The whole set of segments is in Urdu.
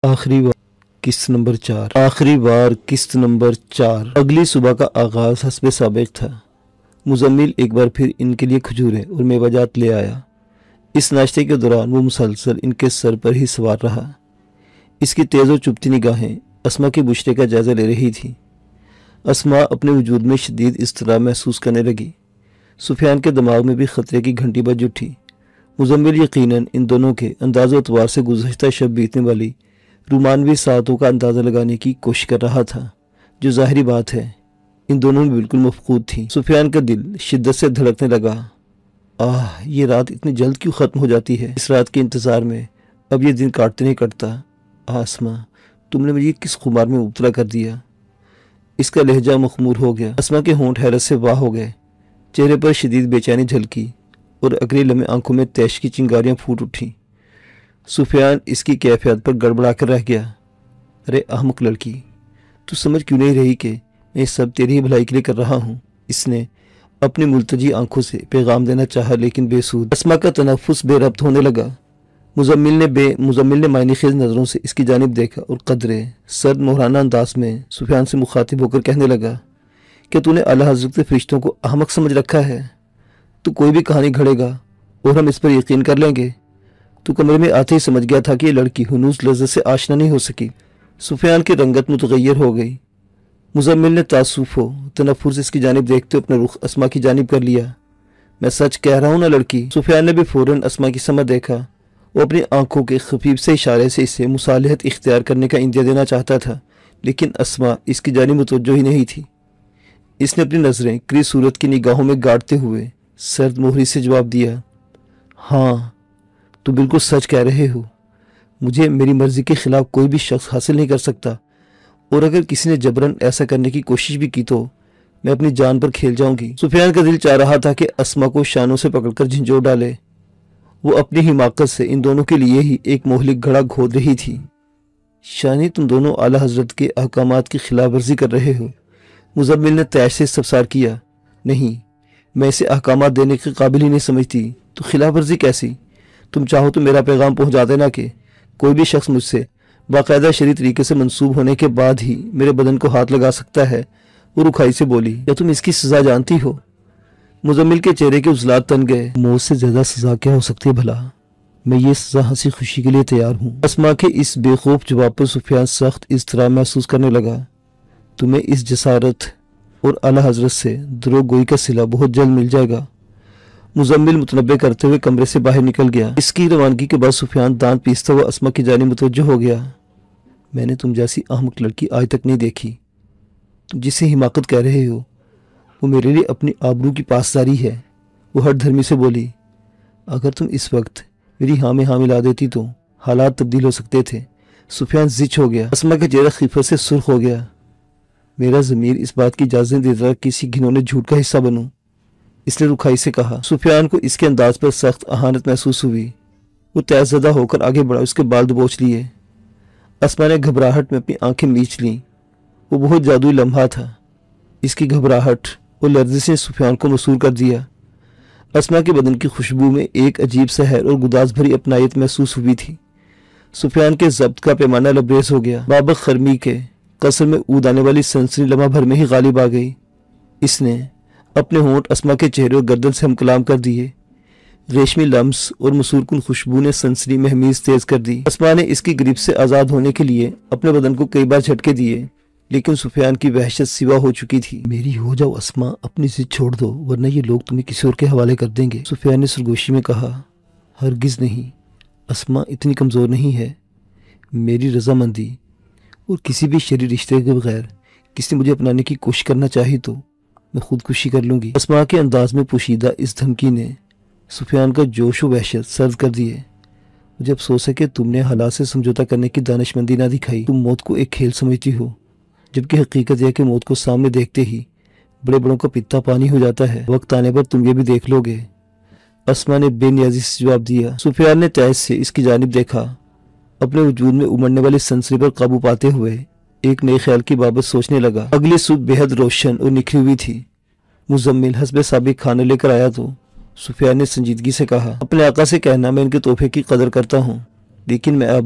آخری بار قسط نمبر 4 آخری بار قسط نمبر 4 اگلی صبح کا آغاز حسب سابق تھا۔ مزمل ایک بار پھر ان کے لیے کھجوریں اور میوہ جات لے آیا۔ اس ناشتے کے دوران وہ مسلسل ان کے سر پر ہی سوار رہا۔ اس کی تیز و چپتی نگاہیں اسما کے بچھڑے کا جائزہ لے رہی تھی۔ اسما اپنے وجود میں شدید اضطراب محسوس کرنے لگی۔ سفیان کے دماغ میں بھی خطرے کی گھنٹی بج اٹھی۔ مزمل یقیناً ان دونوں کے انداز و اعتبار سے گزشتہ شب بیتنے والی رومانوی ساعتوں کا اندازہ لگانے کی کوشش کر رہا تھا، جو ظاہری بات ہے ان دونوں میں بالکل مفقود تھی۔ سفیان کا دل شدت سے دھڑکنے لگا۔ یہ رات اتنی جلد کیوں ختم ہو جاتی ہے؟ اس رات کے انتظار میں اب یہ دن کاٹتے نہیں کٹتا۔ اسما، تم نے مجھے کس خمار میں مبتلا کر دیا؟ اس کا لہجہ مخمور ہو گیا۔ اسما کے ہونٹ حیرت سے واہ ہو گئے، چہرے پر شدید بے چینی جھلکی اور اگلی لمحے آنکھوں میں تیش کی چنگاریاں پھوٹ اٹھیں۔ سفیان اس کی کیفیت پر گڑبڑا کر رہ گیا۔ ارے احمق لڑکی، تو سمجھ کیوں نہیں رہی کہ میں سب تیری ہی بھلائی کے لیے کر رہا ہوں؟ اس نے اپنی ملتجی آنکھوں سے پیغام دینا چاہا لیکن بے سود۔ اسما کا تنفس بے ربط ہونے لگا۔ مزمل نے معنی خیز نظروں سے اس کی جانب دیکھا اور قدرے سرد مہرانہ انداز میں سفیان سے مخاطب ہو کر کہنے لگا کہ تو نے اعلیٰ حضرت کے فرشتوں کو احمق سمجھ رکھا ہے؟ تو کوئی بھی کہانی گھڑے گا اور ہم اس پر یقین کر لیں گے؟ تو کمرے میں آتے ہی سمجھ گیا تھا کہ یہ لڑکی ہنوز لذت سے آشنا نہیں ہو سکی۔ سفیان کی رنگت متغیر ہو گئی۔ مزمل نے تعصف و تنفر سے اس کی جانب دیکھتے اپنا رخ اسما کی جانب کر لیا۔ میں سچ کہہ رہا ہوں نا لڑکی؟ سفیان نے بھی فوراً اسما کی سمت دیکھا۔ وہ اپنی آنکھوں کے خفیف سے اشارے سے اسے مصالحت اختیار کرنے کا اندیا دینا چاہتا تھا، لیکن اسما اس کی جانب متوجہ ہی نہیں تھی۔ اس نے اپنی نظریں کری صورت کی نگاہوں میں گاڑتے ہوئے سرد مہری سے جواب دیا، ہاں تو بالکل سچ کہہ رہے ہو۔ مجھے میری مرضی کے خلاف کوئی بھی شخص حاصل نہیں کر سکتا، اور اگر کسی نے جبراً ایسا کرنے کی کوشش بھی کی تو میں اپنی جان پر کھیل جاؤں گی۔ سفیان کا دل چاہ رہا تھا کہ اسما کو شانوں سے پکڑ کر جھنجھوڑ ڈالے۔ وہ اپنی حماقت سے ان دونوں کے لیے ہی ایک مہلک گھڑا کھود رہی تھی۔ شانی، تم دونوں اعلیٰ حضرت کے احکامات کی خلاف ورزی کر رہے ہو۔ مزمل نے تیش سے استفسار کیا۔ نہیں، میں اسے احکامات دینے کے قابل ہی نہیں سمجھتی، تو خلاف ورزی کیسی؟ تم چاہو تو میرا پیغام پہنچا دینا کہ کوئی بھی شخص مجھ سے باقاعدہ شرعی طریقے سے منسوب ہونے کے بعد ہی میرے بدن کو ہاتھ لگا سکتا ہے۔ وہ رکھائی سے بولی، کیا تم اس کی سزا جانتی ہو؟ مزمل کے چہرے کے عضلات تن گئے۔ موت سے زیادہ سزا کیا ہو سکتی ہے بھلا؟ میں یہ سزا ہنسی خوشی کے لیے تیار ہوں۔ اسما کے اس بے خوف جواب پر سفیان سخت اضطراب محسوس کرنے لگا۔ تمہیں اس جسارت اور اعلیٰ حضرت سے دروغ گوئی کا صلہ بہت جلد مل جائے گا۔ مزمل متنبع کرتے ہوئے کمرے سے باہر نکل گیا۔ اس کی روانگی کے بعد سفیان دانت پیستا ہوا اسما کی جانب متوجہ ہو گیا۔ میں نے تم جیسی احمق لڑکی آج تک نہیں دیکھی۔ تم جسے حماقت کہہ رہے ہو وہ میرے لیے اپنی آبرو کی پاسداری ہے۔ وہ ہٹ دھرمی سے بولی، اگر تم اس وقت میری ہاں میں ہاں ملا دیتی تو حالات تبدیل ہو سکتے تھے۔ سفیان زچ ہو گیا۔ اسما کا چہرہ خفت سے سرخ ہو گیا۔ میرا ضمیر اس بات کی اجازت نہیں دیتا کسی گھنونے جھوٹ کا حصہ بنوں، اس نے رکھائی سے کہا۔ سفیان کو اس کے انداز پر سخت اہانت محسوس ہوئی۔ وہ تیز زدہ ہو کر آگے بڑھا، اس کے بال دبوچ لیے۔ اسما نے گھبراہٹ میں اپنی آنکھیں میچ لیں۔ وہ بہت جادوئی لمحہ تھا۔ اس کی گھبراہٹ اور لرزش نے سفیان کو مسحور کر دیا۔ اسما کے بدن کی خوشبو میں ایک عجیب سحر اور گداز بھری اپنائیت محسوس ہوئی تھی۔ سفیان کے ضبط کا پیمانہ لبریز ہو گیا۔ بابق خرمی کے قصر میں اود آنے والی سنسنی لمحہ بھر میں ہی غالب آ گئی۔ اس نے اپنے ہونٹ اسما کے چہرے اور گردن سے ہم کلام کر دیے۔ ریشمی لمس اور مسحور کن خوشبو نے سنسنی مہمیز تیز کر دی۔ اسما نے اس کی گرفت سے آزاد ہونے کے لیے اپنے بدن کو کئی بار جھٹکے دیے، لیکن سفیان کی وحشت سوا ہو چکی تھی۔ میری ہو جاؤ اسما، اپنی ضد چھوڑ دو ورنہ یہ لوگ تمہیں کسی اور کے حوالے کر دیں گے۔ سفیان نے سرگوشی میں کہا، ہرگز نہیں، اسما اتنی کمزور نہیں ہے۔ میری رضامندی اور کسی بھی شرعی رشتے کے بغیر کسی مجھے اپنانے کی کوشش کرنا چاہی تو میں خودکشی کر لوں گی۔ اسما کے انداز میں پوشیدہ اس دھمکی نے سفیان کا جوش و وحشت سرد کر دیے۔ مجھے افسوس ہے کہ تم نے حالات سے سمجھوتہ کرنے کی دانشمندی نہ دکھائی۔ تم موت کو ایک کھیل سمجھتی ہو، جبکہ حقیقت یہ کہ موت کو سامنے دیکھتے ہی بڑے بڑوں کا پتا پانی ہو جاتا ہے۔ وقت آنے پر تم یہ بھی دیکھ لو گے، اسما نے بے نیازی سے جواب دیا۔ سفیان نے تیز سے اس کی جانب دیکھا۔ اپنے وجود میں امڑنے والی سنسنی پر قابو پاتے ہوئے ایک نئے خیال کی بابت سوچنے لگا۔ اگلی صبح بے حد روشن اور نکھری ہوئی تھی۔ مزمل حسب سابق کھانا لے کر آیا تو سفیان نے سنجیدگی سے کہا، اپنے آقا سے کہنا میں ان کے تحفے کی قدر کرتا ہوں، لیکن میں اب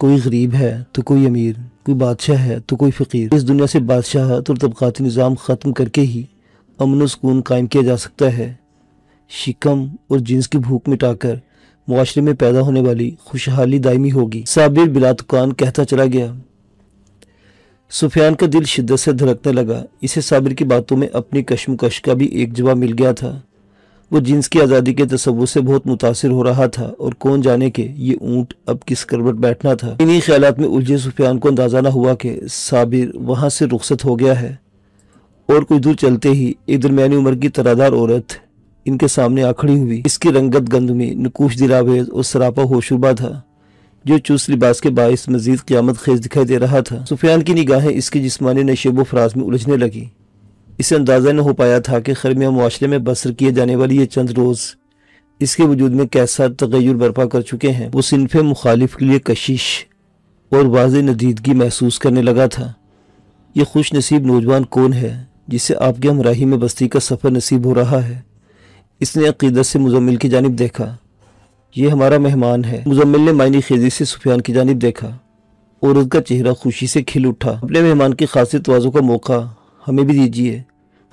کوئی غریب ہے تو کوئی امیر، کوئی بادشاہ ہے تو کوئی فقیر۔ اس دنیا سے بادشاہت اور طبقاتی نظام ختم کر کے ہی امن و سکون قائم کیا جا سکتا ہے۔ شکم اور جنس کی بھوک مٹا کر معاشرے میں پیدا ہونے والی خوشحالی دائمی ہوگی۔ صابر بلا تکان کہتا چلا گیا۔ سفیان کا دل شدت سے دھڑکنے لگا۔ اسے صابر کی باتوں میں اپنی کشمکش کا بھی ایک جواب مل گیا تھا۔ وہ جنس کی آزادی کے تصور سے بہت متاثر ہو رہا تھا، اور کون جانے کہ یہ اونٹ اب کس کروٹ بیٹھنا تھا۔ انہی خیالات میں الجھے سفیان کو اندازہ نہ ہوا کہ صابر وہاں سے رخصت ہو گیا ہے، اور کچھ دور چلتے ہی ایک درمیانی عمر کی ترادار عورت ان کے سامنے آ کھڑی ہوئی۔ اس کی رنگت گندمی، نقوش دلاویز اور سراپا ہوشربا تھا، جو چست لباس کے باعث مزید قیامت خیز دکھائی دے رہا تھا۔ سفیان کی نگاہیں اس کی جسمانی نشیب و فراز میں الجھنے لگی۔ اسے اندازہ نہ ہو پایا تھا کہ خرمیہ معاشرے میں بسر کیے جانے والی یہ چند روز اس کے وجود میں کیسا تغیر برپا کر چکے ہیں۔ وہ صنف مخالف کے لیے کشش اور واضح ندیدگی محسوس کرنے لگا تھا۔ یہ خوش نصیب نوجوان کون ہے جسے آپ کی ہمراہی میں بستی کا سفر نصیب ہو رہا ہے؟ اس نے عقیدت سے مزمل کی جانب دیکھا۔ یہ ہمارا مہمان ہے۔ مزمل نے معنی خیزی سے سفیان کی جانب دیکھا۔ عورت کا چہرہ خوشی سے کھل اٹھا۔ اپنے مہمان کی خاصی تواضع کا موقع ہمیں بھی دیجیے،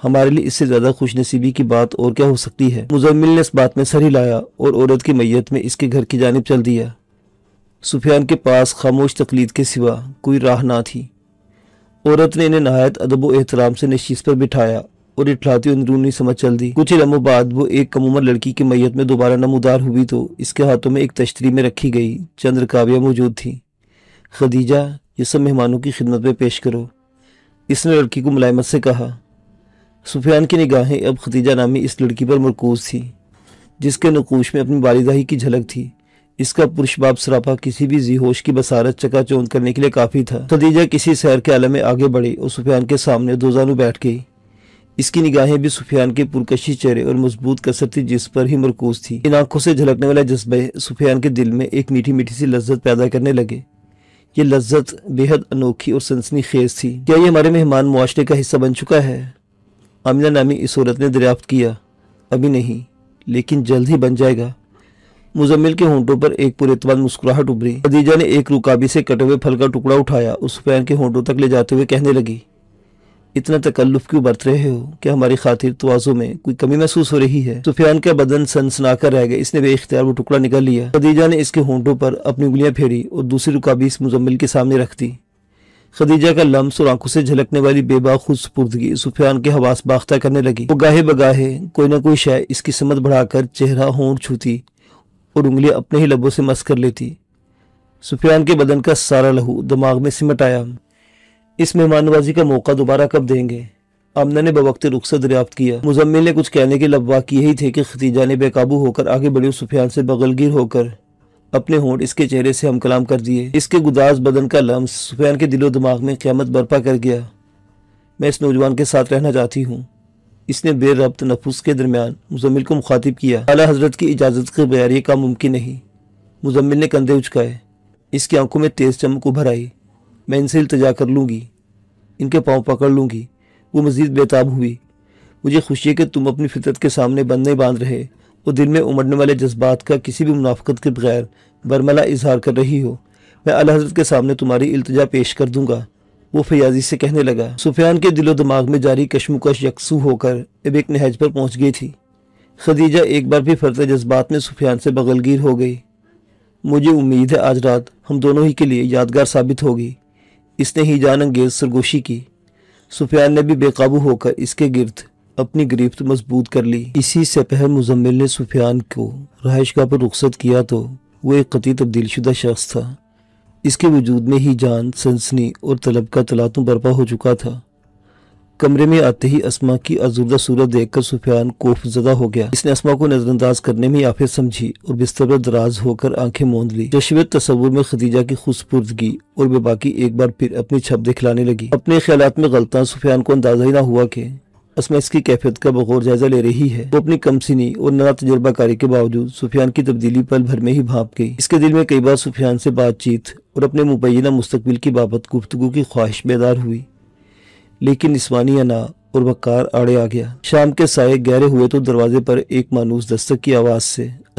ہمارے لیے اس سے زیادہ خوش نصیبی کی بات اور کیا ہو سکتی ہے؟ مزمل نے اس بات میں سر ہلایا اور عورت کی میت میں اس کے گھر کی جانب چل دیا۔ سفیان کے پاس خاموش تقلید کے سوا کوئی راہ نہ تھی۔ عورت نے انہیں نہایت ادب و احترام سے نشیز پر بٹھایا اور اٹھلاتی اندرونی سمجھ چل دی۔ کچھ لمحوں بعد وہ ایک کم عمر لڑکی کی میت میں دوبارہ نمودار ہوئی تو اس کے ہاتھوں میں ایک تشتری میں رکھی گئی چند رکابیاں موجود تھیں۔ خدیجہ، یہ سب مہمانوں کی خدمت میں پیش کرو، اس نے لڑکی کو ملائمت سے کہا۔ سفیان کی نگاہیں اب خدیجہ نامی اس لڑکی پر مرکوز تھی، جس کے نقوش میں اپنی والدہ ہی کی جھلک تھی۔ اس کا پرشباب سراپا کسی بھی ذی ہوش کی بصارت چکا چوند کرنے کے لیے کافی تھا۔ خدیجہ کسی سیر کے عالم میں آگے بڑھی اور سفیان کے سامنے دو زانو بیٹھ گئی۔ اس کی نگاہیں بھی سفیان کے پرکشی چہرے اور مضبوط کثرتی جسم پر ہی مرکوز تھی۔ ان آنکھوں سے جھلکنے والے جذبے سفیان کے دل میں ایک میٹھی میٹھی سی لذت پیدا کرنے لگے۔ یہ لذت بے حد انوکھی اور سنسنی خیز تھی۔ کیا یہ ہمارے مہمان معاشرے کا حصہ بن چکا ہے؟ آمنہ نامی اس عورت نے دریافت کیا۔ ابھی نہیں، لیکن جلد ہی بن جائے گا۔ مزمل کے ہونٹوں پر ایک پر اعتماد مسکراہٹ ابھری۔ خدیجہ نے ایک رکابی سے کٹے ہوئے پھل کا ٹکڑا اٹھایا اور سفیان کے ہونٹوں تک لے جاتے ہوئے کہنے لگی، اتنا تکلف کیوں برت رہے ہو؟ کہ ہماری خاطر تواضع میں کوئی کمی محسوس ہو رہی ہے؟ سفیان کا بدن سنسنا کر رہ گیا۔ اس نے بے اختیار وہ ٹکڑا نکال لیا۔ خدیجہ نے اس کے ہونٹوں پر اپنی انگلیاں پھیری اور دوسری رکابی اس مزمل کے سامنے رکھ دی۔ خدیجہ کا لمس اور آنکھوں سے جھلکنے والی بے باک خود سپردگی سفیان کے حواس باختہ کرنے لگی۔ وہ گاہے بگاہے کوئی نہ کوئی شے اس کی سمت بڑھا کر چہرہ ہونٹ چھوتی اور انگلیاں اپنے ہی لبوں سے مس کر لیتی۔ سفیان کے بدن کا سارا لہو دماغ میں سمٹ آیا۔ اس مہمان نوازی کا موقع دوبارہ کب دیں گے؟ آمنہ نے بوقت رخصت دریافت کیا۔ مزمل نے کچھ کہنے کے لباق یہی تھے کہ خدیجہ نے بے قابو ہو کر آگے بڑھی اور سفیان سے بغل گیر ہو کر اپنے ہونٹ اس کے چہرے سے ہم کلام کر دیے۔ اس کے گداز بدن کا لمس سفیان کے دل و دماغ میں قیامت برپا کر گیا۔ میں اس نوجوان کے ساتھ رہنا چاہتی ہوں، اس نے بے ربط نفس کے درمیان مزمل کو مخاطب کیا۔ اعلیٰ حضرت کی اجازت کے بغیر یہ کام ممکن نہیں۔ مزمل نے کندھے اچکائے۔ اس کی آنکھوں میں تیز چمک ابھر آئی۔ میں ان سے التجا کر لوں گی، ان کے پاؤں پکڑ لوں گی۔ وہ مزید بےتاب ہوئی۔ مجھے خوشی ہے کہ تم اپنی فطرت کے سامنے بند نہیں باندھ رہے اور دل میں امڑنے والے جذبات کا کسی بھی منافقت کے بغیر برملا اظہار کر رہی ہو۔ میں اعلیٰ حضرت کے سامنے تمہاری التجا پیش کر دوں گا، وہ فیاضی سے کہنے لگا۔ سفیان کے دل و دماغ میں جاری کشمکش یکسو ہو کر اب ایک نہج پر پہنچ گئی تھی۔ خدیجہ ایک بار بھی فرط جذبات میں سفیان سے بغل گیر ہو گئی۔ مجھے امید ہے آج رات ہم دونوں ہی کے لیے یادگار ثابت ہوگی، اس نے ہی جان انگیز سرگوشی کی۔ سفیان نے بھی بے قابو ہو کر اس کے گرد اپنی گرفت مضبوط کر لی۔ اسی سپہر مزمل نے سفیان کو رہائش گاہ پر رخصت کیا تو وہ ایک قطعی تبدیل شدہ شخص تھا۔ اس کے وجود میں ہی جان، سنسنی اور طلب کا تلاطم برپا ہو چکا تھا۔ کمرے میں آتے ہی اسما کی آزردہ صورت دیکھ کر سفیان خوف زدہ ہو گیا۔ اس نے اسما کو نظر انداز کرنے میں آفت سمجھی اور بستر پر دراز ہو کر آنکھیں موند لی۔ جشب تصور میں خدیجہ کی خوشپردگی اور بے باکی ایک بار پھر اپنی چھپ دکھلانے لگی۔ اپنے خیالات میں غلطاں سفیان کو اندازہ ہی نہ ہوا کہ اسما اس کی کیفیت کا بغور جائزہ لے رہی ہے۔ وہ اپنی کم سنی اور نا تجربہ کاری کے باوجود سفیان کی تبدیلی پل بھر میں ہی بھانپ گئی۔ اس کے دل میں کئی بار سفیان سے بات چیت اور اپنے مبینہ مستقبل کی بابت گفتگو کی خواہش بیدار ہوئی، لیکن نسوانی انا اور وقار آڑے آ گیا۔ شام کے سائے گہرے ہوئے تو دروازے پر ایک مانوس دستک کی آواز سے